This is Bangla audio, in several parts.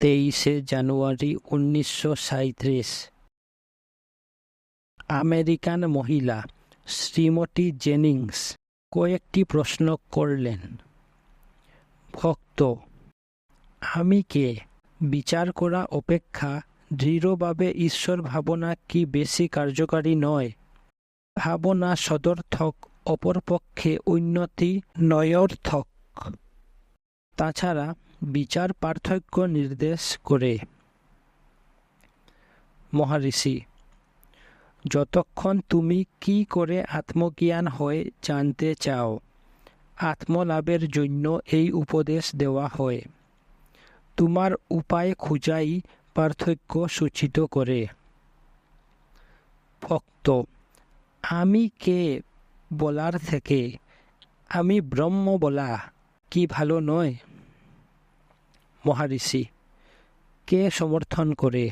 23শে জানুয়ারি 1937 আমেরিকান মহিলা শ্রীমতী জেনিংস কয়েকটি প্রশ্ন করলেন। ভক্ত: আমি কে? বিচার করা অপেক্ষা দৃঢ়ভাবে ঈশ্বর ভাবনা কি বেশি কার্যকারী নয়? ভাবনা সদর্থক, অপরপক্ষে উন্নতি নয়র্থক। তাছাড়া বিচার পার্থক্য নির্দেশ করে। মহারিষি: যতক্ষণ তুমি কি করে আত্মজ্ঞান হয় জানতে চাও, আত্মলাভের জন্য এই উপদেশ দেওয়া হয়। তোমার উপায় খোঁজাই পার্থক্য সূচিত করে। ভক্ত: আমি কে বলার থেকে আমি ব্রহ্ম বলা কি ভালো নয়? মহারিষি: কে সমর্থন করে?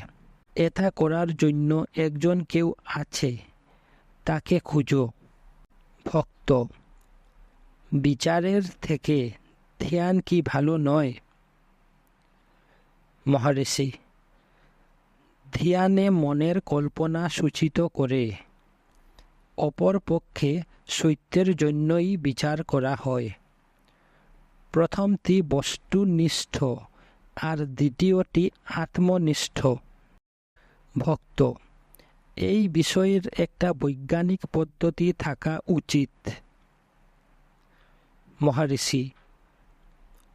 এটা করার জন্য একজন কেউ আছে, তাকে খুঁজো। ভক্ত: বিচারের থেকে ধ্যান কি ভালো নয়? মহারিষি: ধ্যানে মনের কল্পনা সূচিত করে। অপর পক্ষে সত্যের জন্যই বিচার করা হয়। প্রথমটি বস্তুনিষ্ঠ আর দ্বিতীয়টি আত্মনিষ্ঠ। ভক্ত: এই বিষয়ের একটা বৈজ্ঞানিক পদ্ধতি থাকা উচিত। মহারিষি: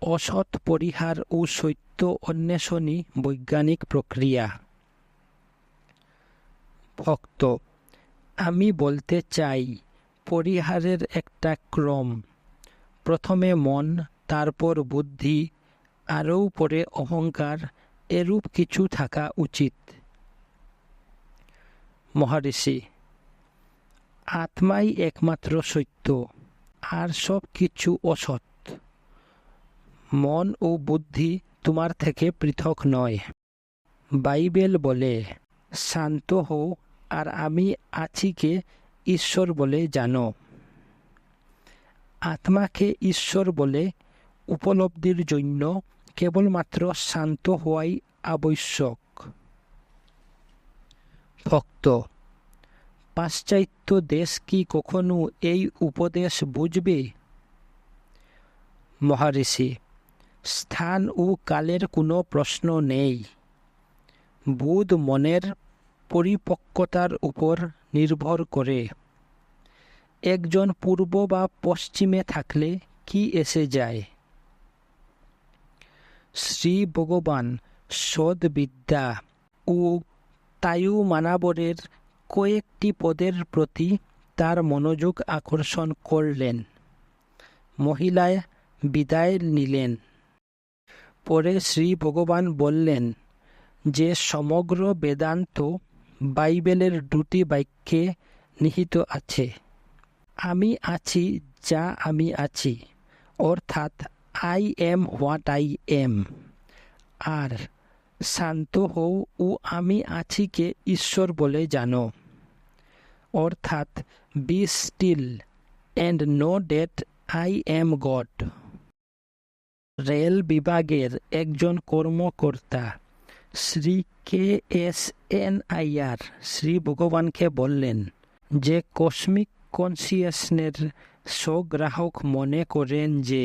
অসৎ পরিহার ও সত্য অন্বেষণই বৈজ্ঞানিক প্রক্রিয়া। ভক্ত: আমি বলতে চাই, পরিহারের একটা ক্রম। প্রথমে মন, তারপর বুদ্ধি, আরও পরে অহংকার, এরূপ কিছু থাকা উচিত। মহারিষি: আত্মাই একমাত্র সত্য, আর সব কিছু অসৎ। মন ও বুদ্ধি তোমার থেকে পৃথক নয়। বাইবেল বলে, শান্ত হও আর আমি আছিকে ঈশ্বর বলে জানো। আত্মাকে ঈশ্বর বলে উপলব্ধির জন্য কেবলমাত্র শান্ত হওয়াই আবশ্যক। ভক্ত: পাশ্চাত্য দেশ কি কখনো এই উপদেশ বুঝবে? মহারিষি: স্থান ও কালের কোনো প্রশ্ন নেই। বোধ মনের পরিপক্কতার উপর নির্ভর করে। একজন পূর্ব বা পশ্চিমে থাকলে কি এসে যায়? শ্রী ভগবান সদ্বিদ্যা ও তায়ুমানাবরের কয়েকটি পদের প্রতি তার মনোযোগ আকর্ষণ করলেন। মহিলায় বিদায় নিলেন। পরে শ্রী ভগবান বললেন যে সমগ্র বেদান্ত বাইবেলের দুটি বাক্যে নিহিত আছে। আমি আছি যা আমি আছি, অর্থাৎ I am what I am. আর শান্ত হও ও আমি আছিকে ঈশ্বর বলে জানো, অর্থাৎ be still and know that I am God. Rail বিভাগের একজন কর্মকর্তা শ্রী KSNIR শ্রী ভগবানকে বললেন যে কসমিক কনসিয়াসনেস স্বগ্রাহক মনে করেন যে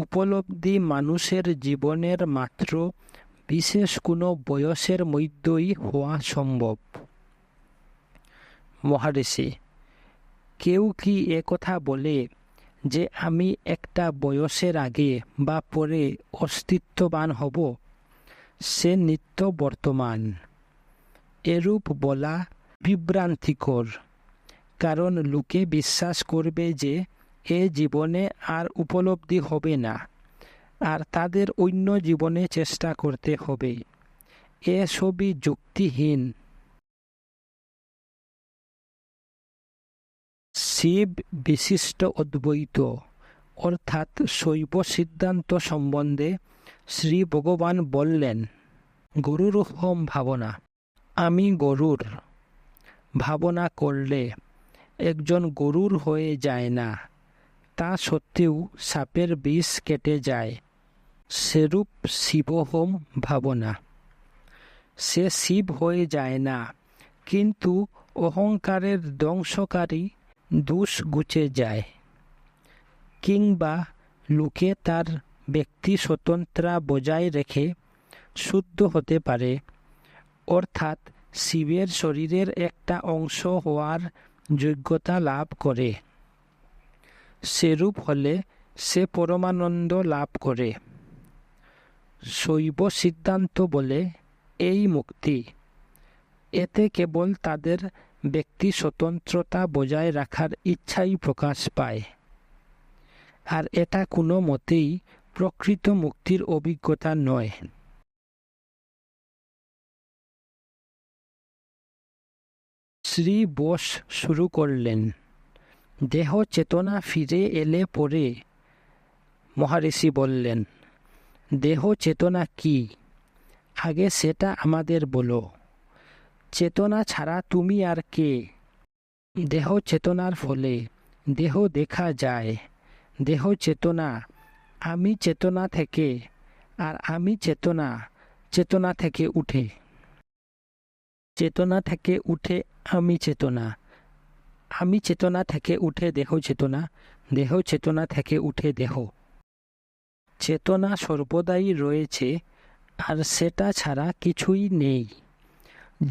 উপলব্ধি মানুষের জীবনের মাত্র বিশেষ কোনো বয়সের মধ্যেই হওয়া সম্ভব। মহারিষি: কেউ কি একথা বলে যে আমি একটা বয়সের আগে বা পরে অস্তিত্ববান হব? সে নিত্য বর্তমান। এরূপ বলা বিভ্রান্তিকর, কারণ লোকে বিশ্বাস করবে যে এ জীবনে আর উপলব্ধি হবে না, আর তাদের অন্য জীবনে চেষ্টা করতে হবে। এসবই যুক্তিহীন। শিব বিশিষ্ট অদ্বৈত অর্থাৎ শৈব সিদ্ধান্ত সম্বন্ধে শ্রী ভগবান বললেন, গরুরহম ভাবনা। আমি গরুর ভাবনা করলে একজন গরুর হয়ে যায় না। তা সত্ত্বেও সাপের বিষ কেটে যায়। সেরূপ শিবহোম ভাবনা। সে শিব হয়ে যায় না, কিন্তু অহংকারের ধ্বংসকারী দোষ ঘুচে যায়, কিংবা লোকে তার ব্যক্তি স্বতন্ত্রতা বজায় রেখে শুদ্ধ হতে পারে, অর্থাৎ শিবের শরীরের একটা অংশ হওয়ার যোগ্যতা লাভ করে। সেরূপ হলে সে পরমানন্দ লাভ করে। শৈব সিদ্ধান্ত বলে এই মুক্তি, এতে কেবল তাদের ব্যক্তি স্বতন্ত্রতা বজায় রাখার ইচ্ছাই প্রকাশ পায়, আর এটা কোনো মতেই প্রকৃত মুক্তির অভিজ্ঞতা নয়। শ্রী বোস শুরু করলেন, দেহ চেতনা ফিরে এলে পরে মহারিষি বললেন, দেহ চেতনা কি? আগে সেটা আমাদের বলো। চেতনা ছাড়া তুমি আর কে? দেহ চেতনার ফলে দেহ দেখা যায়। দেহ চেতনা, আমি চেতনা থেকে, আর আমি চেতনা, চেতনা থেকে উঠে। চেতনা থেকে উঠে আমি চেতনা, আমি চেতনা থেকে উঠে দেহ চেতনা, দেহ চেতনা থেকে উঠে দেহ। চেতনা সর্বদাই রয়েছে, আর সেটা ছাড়া কিছুই নেই।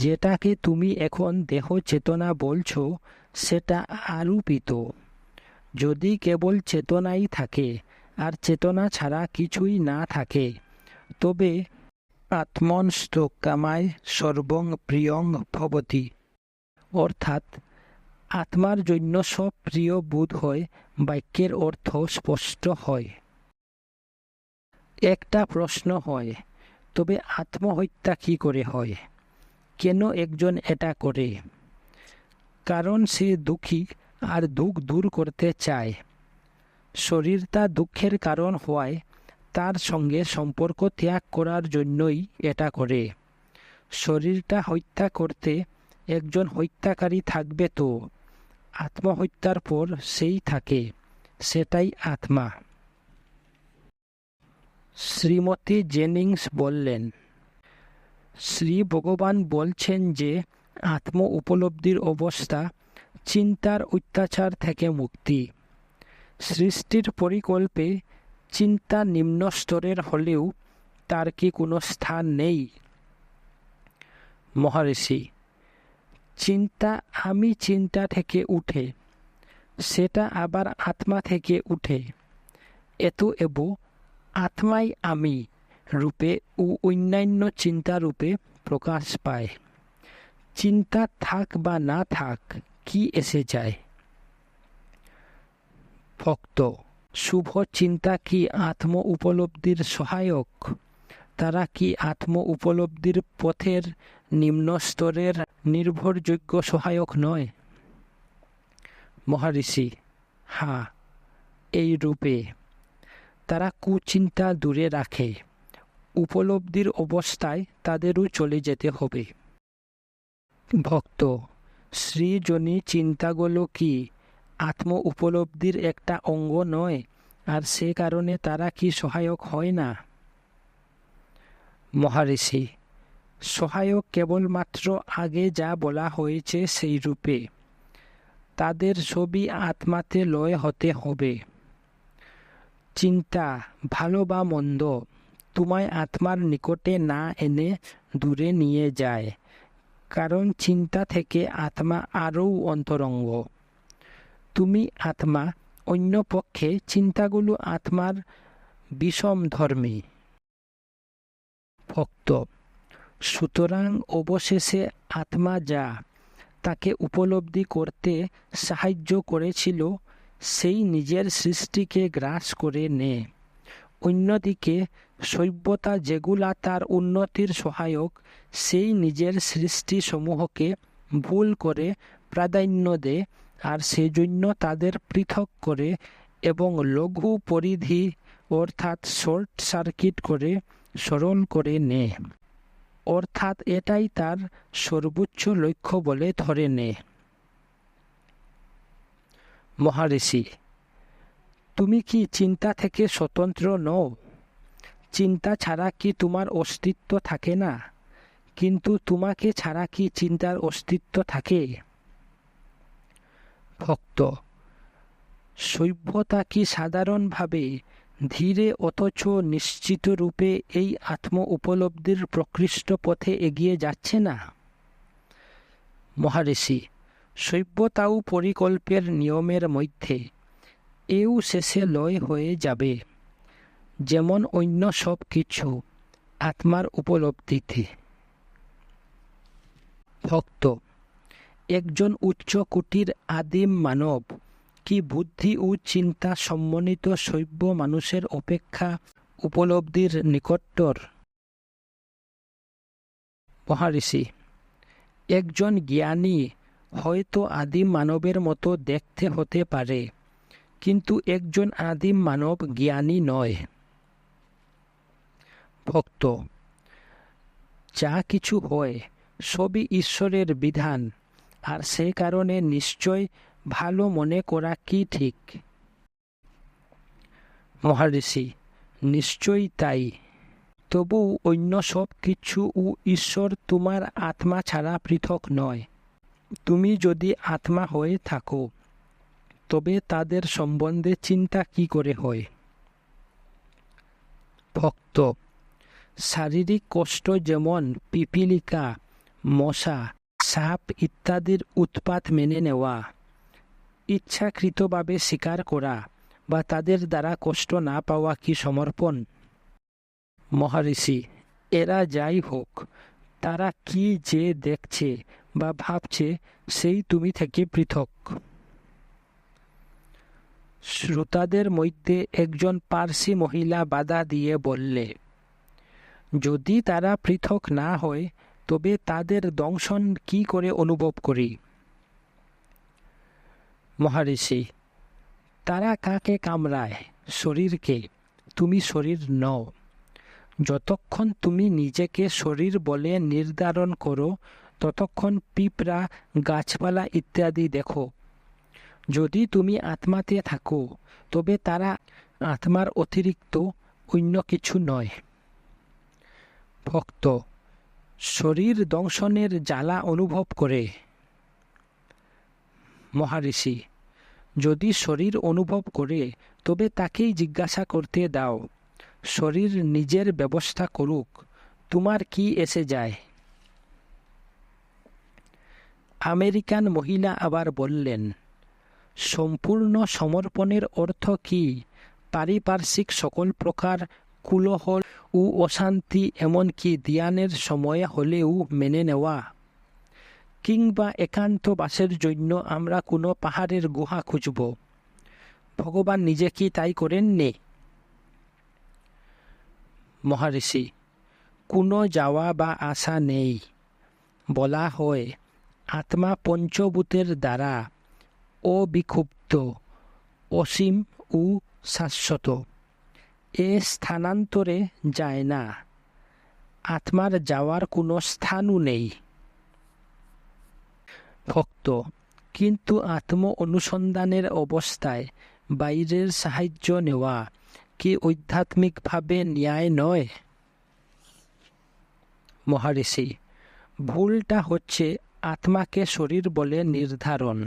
যেটাকে তুমি এখন দেহ চেতনা বলছো, সেটা আরূপিত। যদি কেবল চেতনাই থাকে আর চেতনা ছাড়া কিছুই না থাকে, তবে আত্মনস্ত কামায় সর্বং প্রিয়ং ভবতি, অর্থাৎ আত্মার জন্য সব প্রিয় বোধ হয়, বাক্যের অর্থ স্পষ্ট হয়। একটা প্রশ্ন হয়, তবে আত্মহত্যা কি করে হয়? কেন একজন এটা করে? কারণ সে দুঃখী আর দুঃখ দূর করতে চায়। শরীরটা দুঃখের কারণ হওয়ায় তার সঙ্গে সম্পর্ক ত্যাগ করার জন্যই এটা করে। শরীরটা হত্যা করতে একজন হত্যাকারী থাকবে, তো আত্মহত্যার পর সেই থাকে, সেটাই আত্মা। শ্রীমতী জেনিংস বললেন, শ্রী ভগবান বলছেন যে আত্ম উপলব্ধির অবস্থা চিন্তার অত্যাচার থেকে মুক্তি। সৃষ্টির পরিকল্পে চিন্তা নিম্ন স্তরের হলেও তার কি কোনো স্থান নেই? মহারিষি, চিন্তা আমি চিন্তা থেকে উঠে, সেটা আবার আত্মা থেকে উঠে। এব আত্মাই আমি রূপে ও অন্যান্য চিন্তা রূপে প্রকাশ পায়। চিন্তা থাক বা না থাক, কি এসে যায়? ভক্ত, শুভ চিন্তা কি আত্ম উপলব্ধির সহায়ক? তারা কি আত্ম উপলব্ধির পথের নিম্ন স্তরের নির্ভরযোগ্য সহায়ক নয়? মহারিষি, হ্যাঁ, এই রূপে। তারা কুচিন্তা দূরে রাখে। উপলব্ধির অবস্থায় তাদেরও চলে যেতে হবে। ভক্ত, সৃজনী চিন্তাগুলো কি আত্ম উপলব্ধির একটা অঙ্গ নয়, আর সে কারণে তারা কি সহায়ক হয় না? মহারিষি, সহায়ক কেবলমাত্র আগে যা বলা হয়েছে সেই রূপে। তাদের সবই আত্মাতে লয় হতে হবে। চিন্তা, ভালো বা মন্দ, তোমায় আত্মার নিকটে না এনে দূরে নিয়ে যায়, কারণ চিন্তা থেকে আত্মা আরও অন্তরঙ্গ। তুমি আত্মা, অন্য পক্ষে চিন্তাগুলো আত্মার বিষম ধর্মী। ভক্ত, সুতরাং অবশেষে আত্মা যা তাকে উপলব্ধি করতে সাহায্য করেছিল, সেই নিজের সৃষ্টিকে গ্রাস করে নেয়। অন্যদিকে সভ্যতা যেগুলা তার উন্নতির সহায়ক, সেই নিজের সৃষ্টিসমূহকে ভুল করে প্রাধান্য দেয়, আর সেজন্য তাদের পৃথক করে এবং লঘু পরিধি অর্থাৎ শর্ট সার্কিট করে সরল করে নেয়, অর্থাৎ এটাই তার সর্বোচ্চ লক্ষ্য বলে ধরে নেয়। মহারিষি, তুমি কি চিন্তা থেকে স্বতন্ত্র নও? চিন্তা ছাড়া কি তোমার অস্তিত্ব থাকে না? কিন্তু তোমাকে ছাড়া কি চিন্তার অস্তিত্ব থাকে? ভক্ত: সভ্যতা কি সাধারণভাবে ধীরে অথচ নিশ্চিত রূপে এই আত্ম উপলব্ধির প্রকৃষ্ট পথে এগিয়ে যাচ্ছে না? মহারিষি: সভ্যতাও পরিকল্পের নিয়মের মধ্যে এও শেষে লয় হয়ে যাবে, যেমন অন্য সব কিছু আত্মার উপলব্ধিতে। ভক্ত: একজন উচ্চ কোটির আদিম মানব কি বুদ্ধি ও চিন্তা সমন্বিত সভ্য মানুষের অপেক্ষা উপলব্ধির নিকটতর? মহারিষি: একজন জ্ঞানী হয়তো আদিম মানবের মতো দেখতে হতে পারে, কিন্তু একজন আদিম মানব জ্ঞানী নয়। ভক্ত: যা কিছু হয় সবই ঈশ্বরের বিধান, আর সে কারণে নিশ্চয় ভালো মনে করা কি ঠিক? মহারিষি: নিশ্চয়ই তাই। তবু অন্য সব কিছু ও ঈশ্বর তোমার আত্মা ছাড়া পৃথক নয়। তুমি যদি আত্মা হয়ে থাকো, তবে তাদের সম্বন্ধে চিন্তা কি করে হয়? ভক্ত: শারীরিক কষ্ট যেমন পিপিলিকা, মশা, সাপ ইত্যাদির উৎপাত মেনে নেওয়া, ইচ্ছাকৃতভাবে স্বীকার করা বা তাদের দ্বারা কষ্ট না পাওয়া কি সমর্পণ? মহারিষি: এরা যাই হোক, তারা কি যে দেখছে বা ভাবছে সেই তুমি থেকে পৃথক। শ্রোতাদের মধ্যে একজন পার্সি মহিলা বাধা দিয়ে বললে, যদি তারা পৃথক না হয় তবে তাদের দংশন কি করে অনুভব করি? মহারিষি: তারা কাকে কামড়ায়? শরীরকে। তুমি শরীর নও। যতক্ষণ তুমি নিজেকে শরীর বলে নির্ধারণ করো, ততক্ষণ পিঁপড়া, গাছপালা ইত্যাদি দেখো। যদি তুমি আত্মাতে থাকো, তবে তারা আত্মার অতিরিক্ত অন্য কিছু নয়। ভক্ত: শরীর দংশনের জ্বালা অনুভব করে? মহারিষি: যদি শরীর অনুভব করে, তবে তাকেই জিজ্ঞাসা করতে দাও। শরীর নিজের ব্যবস্থা করুক, তোমার কি এসে যায়? আমেরিকান মহিলা আবার বললেন, সম্পূর্ণ সমর্পণের অর্থ কি পারিপার্শ্বিক সকল প্রকার কুলহল ও অশান্তি এমনকি ধ্যানের সময় হলেও মেনে নেওয়া? কিংবা একান্ত বাসের জন্য আমরা কোনো পাহাড়ের গুহা খুঁজব? ভগবান নিজে কি তাই করেননি? মহারিষি: কোনো যাওয়া বা আশা নেই। বলা হয়, আত্মা পঞ্চভূতের দ্বারা অবিক্ষুব্ধ, অসীম ও শাশ্বত। এ স্থানান্তরে যায় না। আত্মার যাওয়ার কোনো স্থানও নেই। ভক্ত: কিন্তু আত্ম অনুসন্ধানের অবস্থায় বাইরের সাহায্য নেওয়া কি আধ্যাত্মিকভাবে ন্যায় নয়? মহারিষি: ভুলটা হচ্ছে আত্মাকে শরীর বলে নির্ধারণ।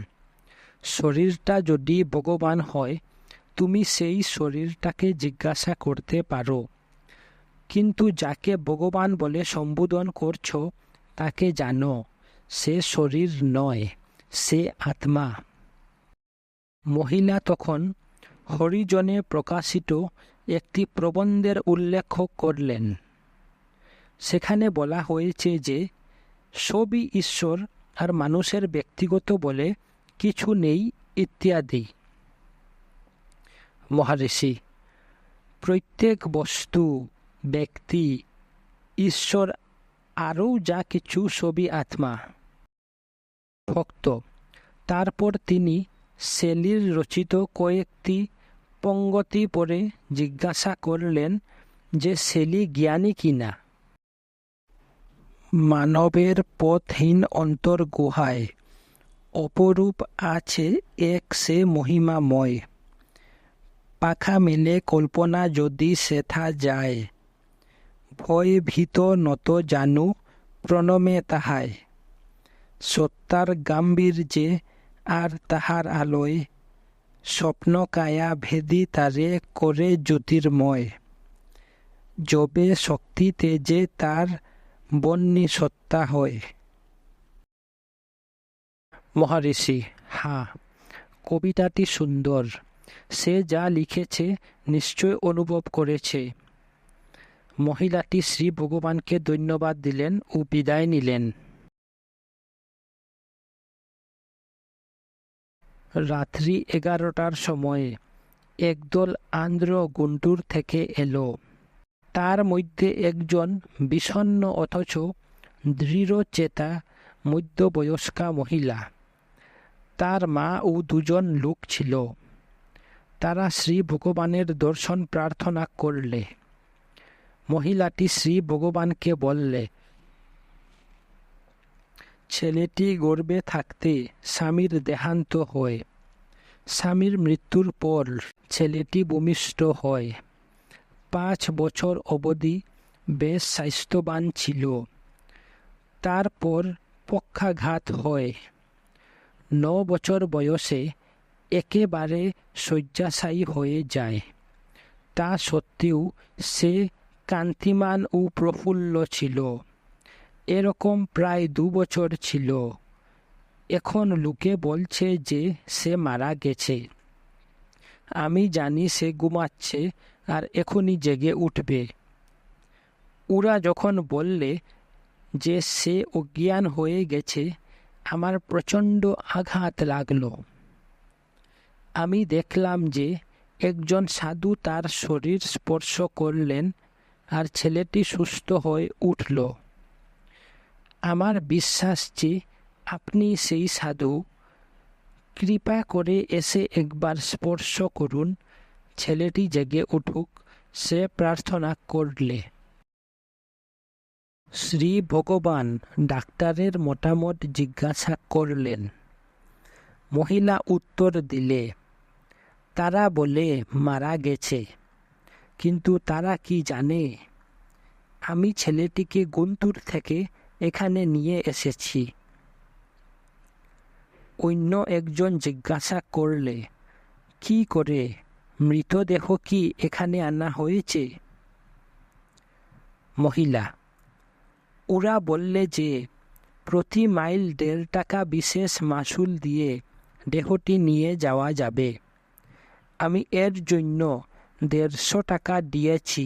শরীরটা যদি ভগবান হয়, তুমি সেই শরীরটাকে জিজ্ঞাসা করতে পারো, কিন্তু যাকে ভগবান বলে সম্বোধন করছো তাকে জানো, সে শরীর নয়, সে আত্মা। মহিলা তখন হরিজনে প্রকাশিত একটি প্রবন্ধের উল্লেখ করলেন। সেখানে বলা হয়েছে যে সবই ঈশ্বর আর মানুষের ব্যক্তিগত বলে কিছু নেই ইত্যাদি। মহারিষি: প্রত্যেক বস্তু, ব্যক্তি, ঈশ্বর আরও যা কিছু সবই আত্মা। ভক্ত: তারপর তিনি শেলির রচিত কয়েকটি পঙ্গতি পড়ে জিজ্ঞাসা করলেন যে শেলি জ্ঞানী কিনা। মানবের পথহীন অন্তর্গুহায় অপরূপ আছে এক সে মহিমাময়। পাখা মেলে কল্পনা যদি সেথা যায়, ভয় ভীত নত জানু প্রণমে তাহায়, সত্তার গাম্ভীর্যে আর তাহার আলোয়, স্বপ্ন কায়া ভেদি তারে করে জ্যোতির্ময়, যবে শক্তি তেজে তার বন্যী সত্তা হয়। মহারিষি: হ্যাঁ, কবিতাটি সুন্দর। সে যা লিখেছে নিশ্চয় অনুভব করেছে। মহিলাটি শ্রী ভগবানকে ধন্যবাদ দিলেন ও বিদায় নিলেন। রাত্রি 11টার সময়ে একদল আন্ধ্র গুন্টুর থেকে এলো। তার মধ্যে একজন বিষণ্ণ অথচ দৃঢ়চেতা মধ্যবয়স্কা মহিলা। তার মা ও দুজন লোক ছিল। তারা শ্রী ভগবানের দর্শন প্রার্থনা করলে। মহিলাটি শ্রী ভগবানকে বললে, ছেলেটি গর্ভে থাকতে স্বামীর দেহান্ত হয়। স্বামীর মৃত্যুর পর ছেলেটি ভূমিষ্ঠ হয়। 5 বছর অবধি বেশ স্বাস্থ্যবান ছিল। তারপর পক্ষাঘাত হয়। 9 বছর বয়সে একেবারে শয্যাশায়ী হয়ে যায়। তা সত্ত্বেও সে কান্তিমান ও প্রফুল্ল ছিল। এরকম প্রায় 2 বছর ছিল। এখন লোকে বলছে যে সে মারা গেছে। আমি জানি সে ঘুমাচ্ছে আর এখনই জেগে উঠবে। ওরা যখন বললে যে সে অজ্ঞান হয়ে গেছে, আমার প্রচণ্ড আঘাত লাগল। আমি দেখলাম যে একজন সাধু তার শরীর স্পর্শ করলেন আর ছেলেটি সুস্থ হয়ে উঠল। আমার বিশ্বাস যে আপনি সেই সাধু। কৃপা করে এসে একবার স্পর্শ করুন, ছেলেটি জেগে উঠুক। সে প্রার্থনা করলে। শ্রী ভগবান ডাক্তারের মতামত জিজ্ঞাসা করলেন। মহিলা উত্তর দিলে, তারা বলে মারা গেছে, কিন্তু তারা কি জানে আমি ছেলেটিকে গুন্টুর থেকে এখানে নিয়ে এসেছি। অন্য একজন জিজ্ঞাসা করলে, কি করে, মৃতদেহ কি এখানে আনা হয়েছে? মহিলা: ওরা বললে যে প্রতি মাইল 1.5 টাকা বিশেষ মাসুল দিয়ে দেহটি নিয়ে যাওয়া যাবে। আমি এর জন্য 150 টাকা দিয়েছি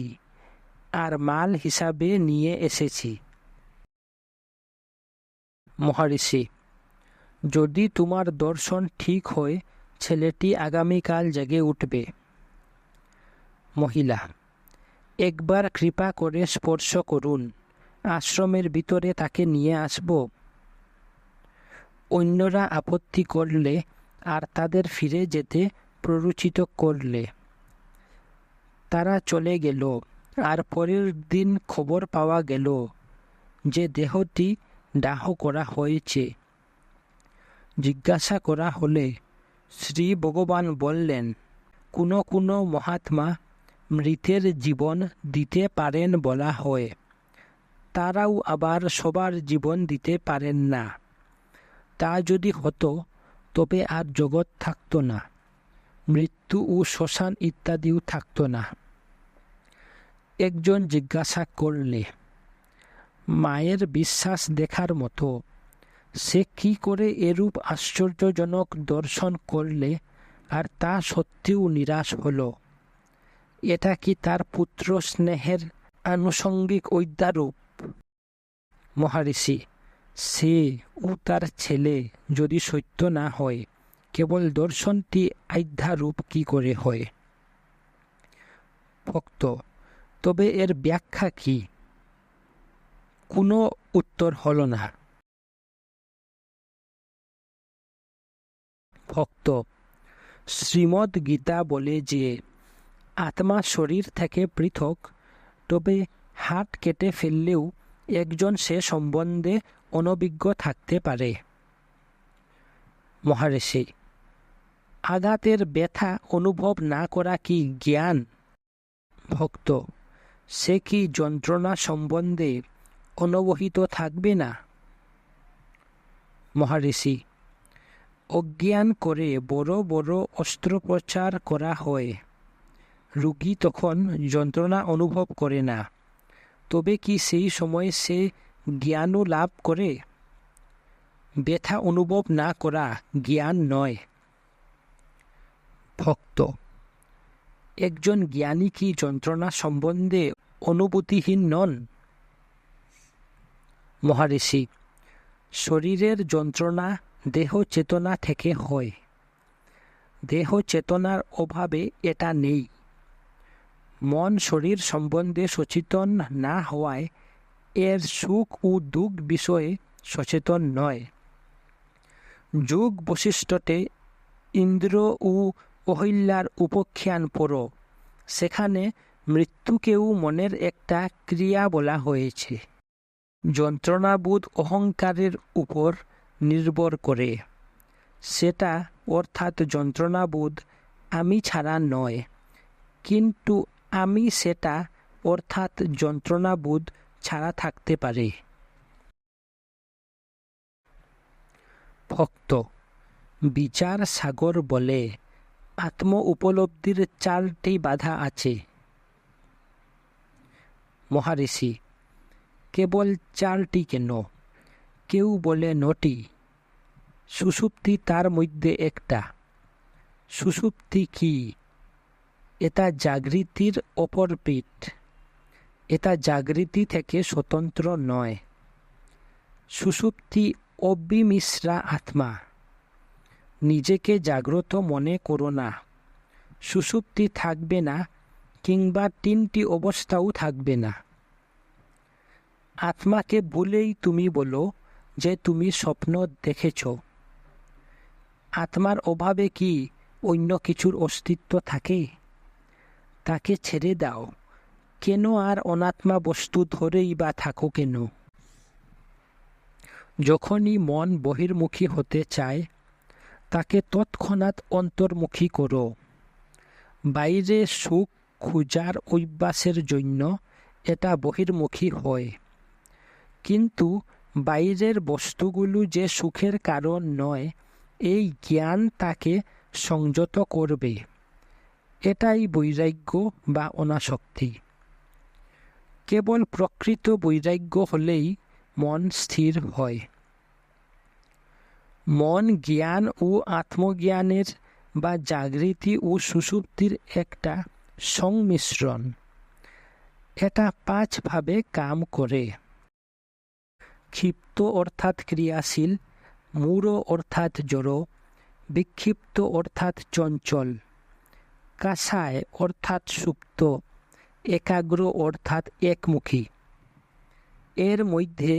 আর মাল হিসাবে নিয়ে এসেছি। মহারিষি: যদি তোমার দর্শন ঠিক হয়, ছেলেটি আগামীকাল জেগে উঠবে। মহিলা: একবার কৃপা করে স্পর্শ করুন, আশ্রমের ভিতরে তাকে নিয়ে আসব। অন্যরা আপত্তি করলে আর তাদের ফিরে যেতে প্ররোচিত করলে। তারা চলে গেল আর পরের দিন খবর পাওয়া গেল যে দেহটি দাহ করা হয়েছে। জিজ্ঞাসা করা হলে শ্রী ভগবান বললেন, কোনো কোনো মহাত্মা মৃতের জীবন দিতে পারেন বলা হয়। তারাও আবার সবার জীবন দিতে পারেন না। তা যদি হতো তবে আর জগৎ থাকতো না, মৃত্যু ও শ্মশান ইত্যাদিও থাকতো না। একজন জিজ্ঞাসা করলে, মায়ের বিশ্বাস দেখার মতো। সে কি করে এরূপ আশ্চর্যজনক দর্শন করলে আর তা সত্ত্বেও নিরাশ হল? এটা কি তার পুত্র স্নেহের আনুষঙ্গিক অধ্যারূপ? মহারিষি: সে ও তার ছেলে যদি সত্য না হয়, কেবল দর্শনটি আধ্যারূপ কি করে হয়? ভক্ত: তবে এর ব্যাখ্যা কি? কোনো উত্তর হল না। ভক্ত: শ্রীমদ্ গীতা বলে যে আত্মা শরীর থেকে পৃথক, তবে হাত কেটে ফেললেও একজন সে সম্বন্ধে অনভিজ্ঞ থাকতে পারে। মহারিষি: আঘাতের ব্যথা অনুভব না করা কি জ্ঞান? ভক্ত: সে কি যন্ত্রণা সম্বন্ধে অনবহিত থাকবে না? মহারিষি: অজ্ঞান করে বড় বড় অস্ত্রোপচার করা হয়, রোগী তখন যন্ত্রণা অনুভব করে না, তবে কি সেই সময় সে জ্ঞানও লাভ করে? ব্যথা অনুভব না করা জ্ঞান নয়। ভক্ত: একজন জ্ঞানী কি যন্ত্রণা সম্বন্ধে অনুভূতিহীন নন? মহারিষি: শরীরের যন্ত্রণা দেহ চেতনা থেকে হয়। দেহ চেতনার অভাবে এটা নেই। মন শরীর সম্বন্ধে সচেতন না হওয়ায় এর সুখ ও দুঃখ বিষয়ে সচেতন নয়। যোগ বৈশিষ্ট্যতে ইন্দ্র ও অহল্যার উপাখ্যান পড়ো, সেখানে মৃত্যুকেও মনের একটা ক্রিয়া বলা হয়েছে। যন্ত্রণাবোধ অহংকারের উপর নির্ভর করে। সেটা অর্থাৎ যন্ত্রণাবোধ আমি ছাড়া নয়, কিন্তু আমি সেটা অর্থাৎ যন্ত্রণাবোধ ছাড়া থাকতে পারে। ভক্ত: বিচার সাগর বলে আত্ম উপলব্ধির 4টি বাধা আছে। মহারিষি: কেবল 4টি কেন? কেউ বলে 9টি। সুষুপ্তি তার মধ্যে একটা। সুষুপ্তি কি? এটা জাগৃতির অপর পিঠ। এটা জাগৃতি থেকে স্বতন্ত্র নয়। সুষুপ্তি অবিমিশ্রা আত্মা। নিজেকে জাগ্রত মনে করো না। সুষুপ্তি থাকবে না, কিংবা 3টি অবস্থাও থাকবে না। আত্মাকে বলেই তুমি বলো যে তুমি স্বপ্ন দেখেছ। আত্মার অভাবে কি অন্য কিছুর অস্তিত্ব থাকে? তাকে ছেড়ে দাও। কেন আর অনাত্মা বস্তু ধরেই বা থাকো কেন? যখনই মন বহির্মুখী হতে চায়, তাকে তৎক্ষণাৎ অন্তর্মুখী করো। বাইরে সুখ খোঁজার অভ্যাসের জন্য এটা বহির্মুখী হয়, কিন্তু বাইরের বস্তুগুলো যে সুখের কারণ নয়, এই জ্ঞান তাকে সংযত করবে। এটাই বৈরাগ্য বা অনাসক্তি। কেবল প্রকৃত বৈরাগ্য হলেই মন স্থির হয়। মন জ্ঞান ও আত্মজ্ঞানের বা জাগৃতি ও সুষুপ্তির একটা সংমিশ্রণ। এটা 5 ভাবে কাম করে। ক্ষিপ্ত অর্থাৎ ক্রিয়াশীল, মূঢ় অর্থাৎ জড়, বিক্ষিপ্ত অর্থাৎ চঞ্চল, কাষায় অর্থাৎ সুপ্ত, একাগ্র অর্থাৎ একমুখী। এর মধ্যে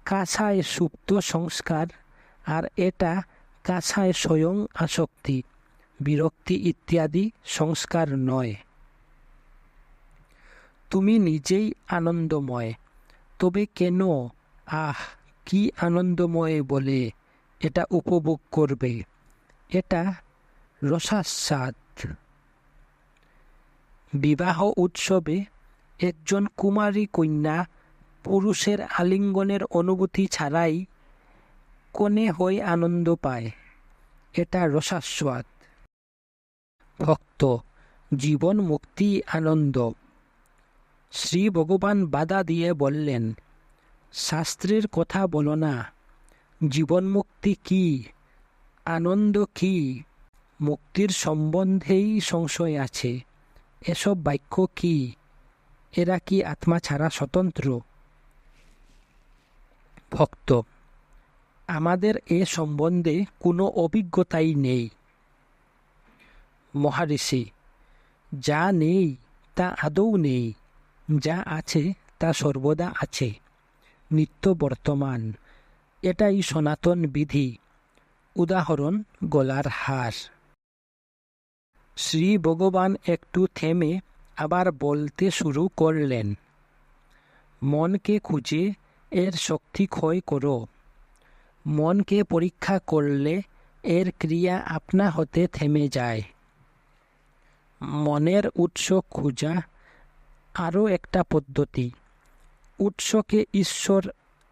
কাষায় সুপ্ত সংস্কার, আর এটা কাষায় স্বয়ং আসক্তি, বিরক্তি ইত্যাদি সংস্কার নয়। তুমি নিজেই আনন্দময়, তবে কেন কি আনন্দময় বলে এটা উপভোগ করবে? এটা রসাস্বাদ। বিবাহ উৎসবে একজন কুমারী কন্যা পুরুষের আলিঙ্গনের অনুভূতি ছাড়াই কনে হয়ে আনন্দ পায়। এটা রসাস্বাদ। ভক্ত: জীবন মুক্তি আনন্দ। শ্রী ভগবান বাধা দিয়ে বললেন, শাস্ত্রের কথা বলো না। জীবন মুক্তি কি? আনন্দ কি? মুক্তির সম্বন্ধেই সংশয় আছে। এসব বাক্য কি? এরা কি আত্মা ছাড়া স্বতন্ত্র? ভক্ত: আমাদের এ সম্বন্ধে কোনো অভিজ্ঞতাই নেই। মহারিষি: যা নেই তা আদৌ নেই। যা আছে তা সর্বদা আছে, নিত্য বর্তমান। এটাই সনাতন বিধি। উদাহরণ: গলার হার। শ্রী ভগবান একটু থেমে আবার বলতে শুরু করলেন, মনকে খুঁজে এর শক্তি ক্ষয় করো। মনকে পরীক্ষা করলে এর ক্রিয়া আপনা হতে থেমে যায়। মনের উৎস খোঁজা আরও একটা পদ্ধতি, উৎসকে ঈশ্বর,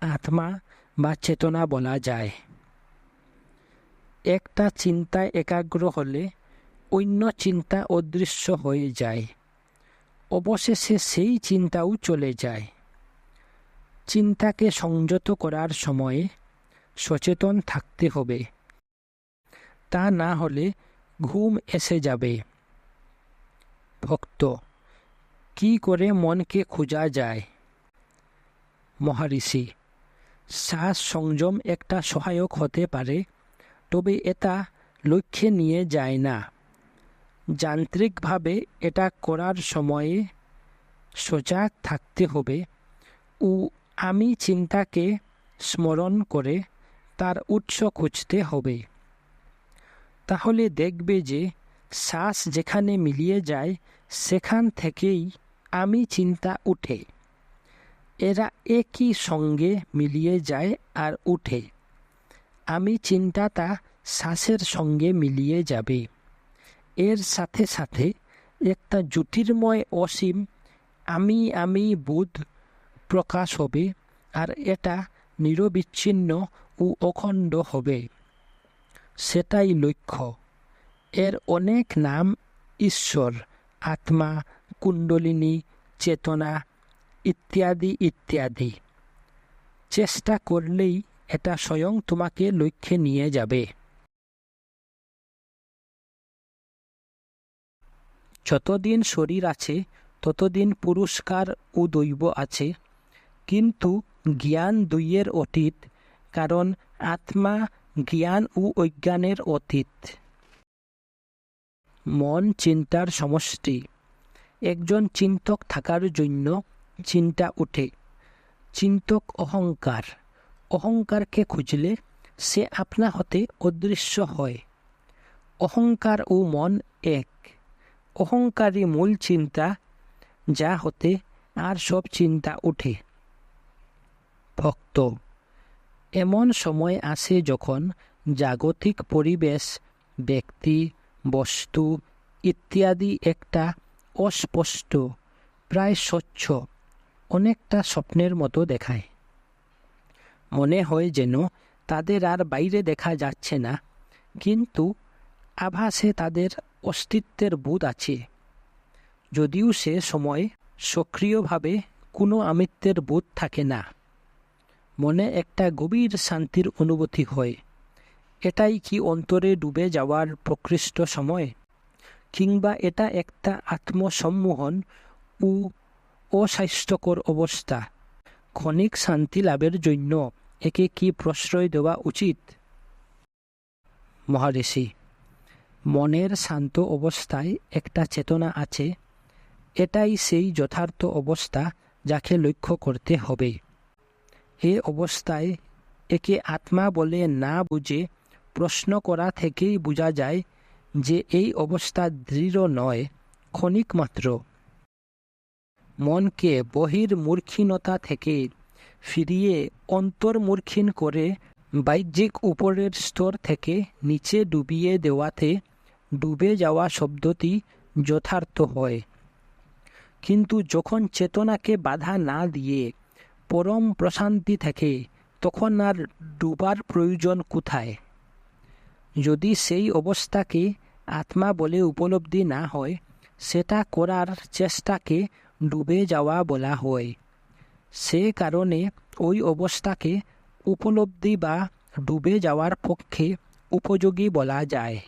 আত্মা বা চেতনা বলা যায়। একটা চিন্তায় একাগ্র হলে অন্য চিন্তা অদৃশ্য হয়ে যায়, অবশেষে সেই চিন্তাও চলে যায়। চিন্তাকে সংযত করার সময়ে সচেতন থাকতে হবে, তা না হলে ঘুম এসে যাবে। ভক্ত, কি করে মনকে খোঁজা যায়? মহারিষি, শ্বাস সংযম একটা সহায়ক হতে পারে, তবে এটা লক্ষ্যে নিয়ে যায় না। যান্ত্রিকভাবে এটা করার সময়ে সজাগ থাকতে হবে ও আমি চিন্তাকে স্মরণ করে তার উৎস খুঁজতে হবে। তাহলে দেখবে যে শ্বাস যেখানে মিলিয়ে যায় সেখান থেকেই আমি চিন্তা উঠে। এরা একই সঙ্গে মিলিয়ে যায় আর উঠে। আমি চিন্তাটা শ্বাসের সঙ্গে মিলিয়ে যাবে। এর সাথে সাথে একটা জ্যোতির্ময় অসীম আমি বোধ প্রকাশ হবে, আর এটা নিরবিচ্ছিন্ন ও অখণ্ড হবে। সেটাই লক্ষ্য। এর অনেক নাম, ঈশ্বর, আত্মা, কুণ্ডলিনী, চেতনা ইত্যাদি ইত্যাদি। চেষ্টা করলেই এটা স্বয়ং তোমাকে লক্ষ্যে নিয়ে যাবে। যতদিন শরীর আছে ততদিন পুরস্কার ও দৈব আছে, কিন্তু জ্ঞান দুইয়ের অতীত, কারণ আত্মা জ্ঞান ও অজ্ঞানের অতীত। মন চিন্তার সমষ্টি। একজন চিন্তক থাকার জন্য চিন্তা ওঠে। চিন্তক অহংকার। অহংকারকে খুঁজলে সে আপনা হতে অদৃশ্য হয়। অহংকার ও মন এক। অহংকারই মূল চিন্তা, যা হতে আর সব চিন্তা ওঠে। ভক্ত, এমন সময় আসে যখন জাগতিক পরিবেশ, ব্যক্তি, বস্তু ইত্যাদি একটা অস্পষ্ট, প্রায় স্বচ্ছ, অনেকটা স্বপ্নের মতো দেখায়। মনে হয় যেন তাদের আর বাইরে দেখা যাচ্ছে না, কিন্তু আভাসে তাদের অস্তিত্বের বোধ আছে, যদিও সে সময় সক্রিয়ভাবে কোনো আমিত্বের বোধ থাকে না। মনে একটা গভীর শান্তির অনুভূতি হয়। এটাই কি অন্তরে ডুবে যাওয়ার প্রকৃষ্ট সময়? কিংবা এটা একটা আত্মসম্মোহন ও অস্বাস্থ্যকর অবস্থা? ক্ষণিক শান্তি লাভের জন্য একে কি প্রশ্রয় দেওয়া উচিত? মহারিষি, মনের শান্ত অবস্থায় একটা চেতনা আছে। এটাই সেই যথার্থ অবস্থা যাকে লক্ষ্য করতে হবে। এ অবস্থায় একে আত্মা বলে না বুঝে প্রশ্ন করা থেকেই বোঝা যায় যে এই অবস্থা দৃঢ় নয়, ক্ষণিক মাত্র। মনকে বহির্মূর্খিনতা থেকে ফিরিয়ে অন্তর্মূর্খিন করে বাহ্যিক উপরের স্তর থেকে নিচে ডুবিয়ে দেওয়াতে ডুবে যাওয়া শব্দটি যথার্থ হয়। কিন্তু যখন চেতনাকে বাধা না দিয়ে পরম প্রশান্তি থাকে, তখন আর ডুবার প্রয়োজন কোথায়? যদি সেই অবস্থাকে আত্মা বলে উপলব্ধি না হয়, সেটা করার চেষ্টাকে ডুবে যাওয়া বলা হয়। সে কারণে ওই অবস্থাকে উপলব্ধি বা ডুবে যাওয়ার পক্ষে উপযোগী বলা যায়।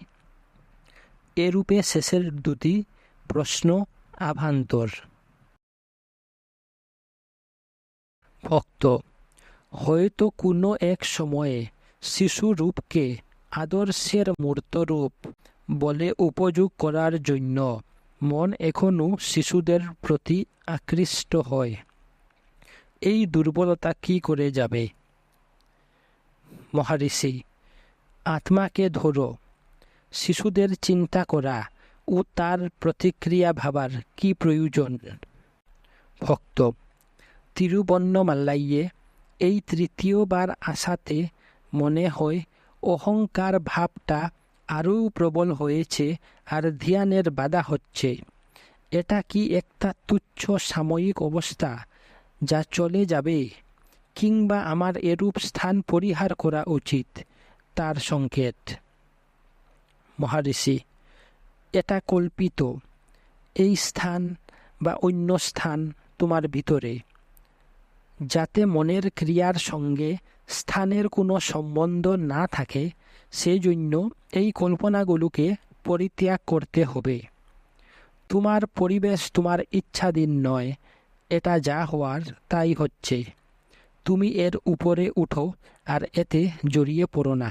এরূপে শেষের দুটি প্রশ্ন আভ্যন্তর। ভক্ত, হয়তো কোনো এক সময়ে শিশুরূপকে আদর্শের মূর্তরূপ বলে উপযোগ করার জন্য মন এখনও শিশুদের প্রতি আকৃষ্ট হয়। এই দুর্বলতা কি করে যাবে? মহারিষি, আত্মাকে ধরো। শিশুদের চিন্তা করা ও তার প্রতিক্রিয়া ভাবার কি প্রয়োজন? ভক্ত, তিরুবন্নমাল্লাইয়ে এই তৃতীয়বার আসাতে মনে হয় অহংকার ভাবটা আরও প্রবল হয়েছে আর ধ্যানের বাধা হচ্ছে। এটা কি একটা তুচ্ছ সাময়িক অবস্থা যা চলে যাবে, কিংবা আমার এরূপ স্থান পরিহার করা উচিত, তার সংকেত? মহারিষি: এটা কল্পিত। এই স্থান বা অন্য স্থান তোমার ভিতরে, যাতে মনের ক্রিয়ার সঙ্গে স্থানের কোনো সম্বন্ধ না থাকে, সেজন্য এই কল্পনাগুলোকে পরিত্যাগ করতে হবে। তোমার পরিবেশ তোমার ইচ্ছাধীন নয়, এটা যা হওয়ার তাই হচ্ছে। তুমি এর উপরে উঠো আর এতে জড়িয়ে পড়ো না।